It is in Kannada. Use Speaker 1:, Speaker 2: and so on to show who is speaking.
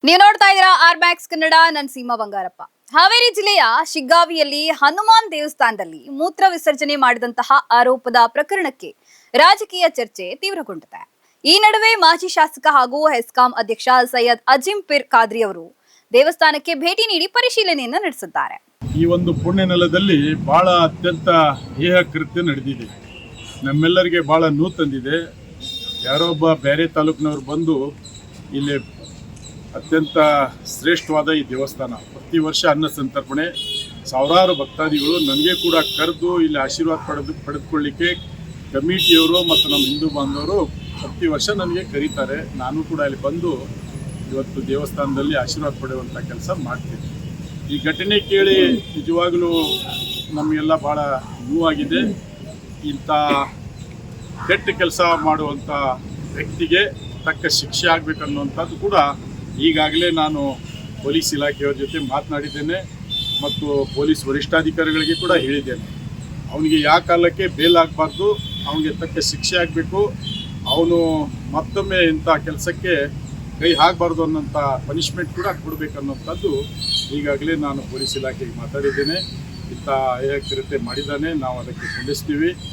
Speaker 1: ನೀವು ನೋಡ್ತಾ ಇದ್ದೀರಾ ಆರ್ ಮ್ಯಾಕ್ಸ್ ಕನ್ನಡ. ನನ್ನ ಸೀಮಾ ಬಂಗಾರಪ್ಪ. ಹಾವೇರಿ ಜಿಲ್ಲೆಯ ಶಿಗ್ಗಾವಿಯಲ್ಲಿ ಹನುಮಾನ್ ದೇವಸ್ಥಾನದಲ್ಲಿ ಮೂತ್ರ ವಿಸರ್ಜನೆ ಮಾಡಿದಂತಹ ಆರೋಪದ ಪ್ರಕರಣಕ್ಕೆ ರಾಜಕೀಯ ಚರ್ಚೆ ತೀವ್ರಗೊಂಡಿದೆ. ಈ ನಡುವೆ ಮಾಜಿ ಶಾಸಕ ಹಾಗೂ ಹೆಸ್ಕಾಂ ಅಧ್ಯಕ್ಷ ಸೈಯದ್ ಅಜಿಂ ಪಿರ್ ಖಾದ್ರಿ ಅವರು ದೇವಸ್ಥಾನಕ್ಕೆ ಭೇಟಿ ನೀಡಿ ಪರಿಶೀಲನೆಯನ್ನು ನಡೆಸಿದ್ದಾರೆ.
Speaker 2: ಈ ಒಂದು ಪುಣ್ಯ ನೆಲದಲ್ಲಿ ಬಹಳ ಅತ್ಯಂತ ಹೇಹ ಕೃತ್ಯ ನಡೆದಿದೆ. ನಮ್ಮೆಲ್ಲರಿಗೆ ಬಹಳ ನೋವು ತಂದಿದೆ. ಯಾರೊಬ್ಬ ಬೇರೆ ತಾಲೂಕಿನವರು ಬಂದು ಇಲ್ಲಿ ಅತ್ಯಂತ ಶ್ರೇಷ್ಠವಾದ ಈ ದೇವಸ್ಥಾನ ಪ್ರತಿ ವರ್ಷ ಅನ್ನ ಸಂತರ್ಪಣೆ, ಸಾವಿರಾರು ಭಕ್ತಾದಿಗಳು ನನಗೆ ಕೂಡ ಕರೆದು ಇಲ್ಲಿ ಆಶೀರ್ವಾದ ಪಡೆದುಕೊಳ್ಳಿಕ್ಕೆ ಕಮಿಟಿಯವರು ಮತ್ತು ನಮ್ಮ ಹಿಂದೂ ಬಾಂಧವರು ಪ್ರತಿ ವರ್ಷ ನನಗೆ ಕರೀತಾರೆ. ನಾನು ಕೂಡ ಅಲ್ಲಿ ಬಂದು ಇವತ್ತು ದೇವಸ್ಥಾನದಲ್ಲಿ ಆಶೀರ್ವಾದ ಪಡೆಯುವಂಥ ಕೆಲಸ ಮಾಡ್ತೀನಿ. ಈ ಘಟನೆ ಕೇಳಿ ನಿಜವಾಗಲೂ ನಮಗೆಲ್ಲ ಭಾಳ ನೋವಾಗಿದೆ. ಇಂಥ ಕೆಟ್ಟ ಕೆಲಸ ಮಾಡುವಂಥ ವ್ಯಕ್ತಿಗೆ ತಕ್ಕ ಶಿಕ್ಷೆ ಆಗಬೇಕನ್ನುವಂಥದ್ದು ಕೂಡ ಈಗಾಗಲೇ ನಾನು ಪೊಲೀಸ್ ಇಲಾಖೆಯವರ ಜೊತೆ ಮಾತನಾಡಿದ್ದೇನೆ ಮತ್ತು ಪೊಲೀಸ್ ವರಿಷ್ಠಾಧಿಕಾರಿಗಳಿಗೆ ಕೂಡ ಹೇಳಿದ್ದೇನೆ. ಅವನಿಗೆ ಯಾವ ಕಾಲಕ್ಕೆ ಬೇಲ್ ಆಗಬಾರ್ದು, ಅವನಿಗೆ ತಕ್ಕ ಶಿಕ್ಷೆ ಆಗಬೇಕು, ಅವನು ಮತ್ತೊಮ್ಮೆ ಇಂಥ ಕೆಲಸಕ್ಕೆ ಕೈ ಹಾಕಬಾರ್ದು ಅನ್ನೋಂಥ ಪನಿಷ್ಮೆಂಟ್ ಕೂಡ ಕೊಡಬೇಕನ್ನುವಂಥದ್ದು ಈಗಾಗಲೇ ನಾನು ಪೊಲೀಸ್ ಇಲಾಖೆಗೆ ಮಾತಾಡಿದ್ದೇನೆ. ಇಂಥ ಕೃತ್ಯ ಮಾಡಿದ್ದಾನೆ, ನಾವು ಅದಕ್ಕೆ ಖಂಡಿಸ್ತೀವಿ.